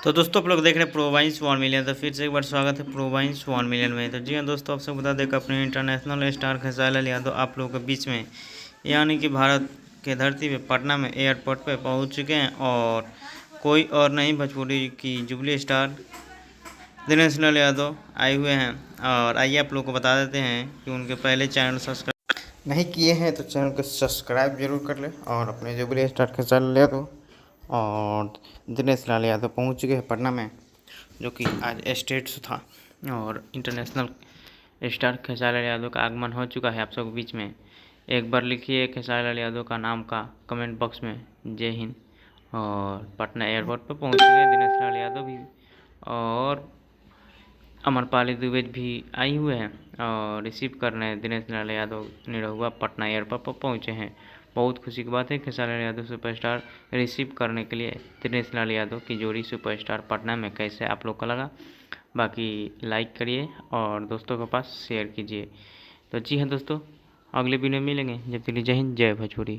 तो दोस्तों आप लोग देख रहे हैं प्रोवाइंस 1 मिलियन। तो फिर से एक बार स्वागत है प्रोवाइंस 1 मिलियन में। तो जी हाँ दोस्तों, आपसे बता दें कि अपने इंटरनेशनल स्टार खेसारी लाल यादव आप लोगों के बीच में यानी कि भारत के धरती पे पटना में एयरपोर्ट पे पहुंच चुके हैं। और कोई और नहीं, भोजपुरी की जुबली स्टार दिनेश लाल यादव आए हुए हैं। और आइए आप लोग को बता देते हैं कि उनके पहले चैनल सब्सक्राइब नहीं किए हैं तो चैनल को सब्सक्राइब जरूर कर लें। और अपने जुबली स्टार खेसारी लाल यादव और दिनेश लाल यादव पहुंच चुके हैं पटना में, जो कि आज स्टेट्स था। और इंटरनेशनल स्टार खेसारी लाल यादव का आगमन हो चुका है आप सबके बीच में। एक बार लिखिए खेसारी लाल यादव का नाम का कमेंट बॉक्स में, जय हिंद। और पटना एयरपोर्ट पर पहुंच चुके हैं दिनेश लाल यादव भी, और अमरपाली दुबे भी आई हुए हैं और रिसीव कर रहे हैं। दिनेश लाल यादव निरहुआ पटना एयरपोर्ट पर पहुंचे हैं। बहुत खुशी की बात है खेसारी लाल यादव सुपरस्टार रिसीव करने के लिए दिनेश लाल यादव की जोड़ी सुपरस्टार पटना में। कैसे आप लोग को लगा, बाकी लाइक करिए और दोस्तों के पास शेयर कीजिए। तो जी हाँ दोस्तों, अगले वीडियो में मिलेंगे। जब तक जय हिंद, जय भोजपुरी।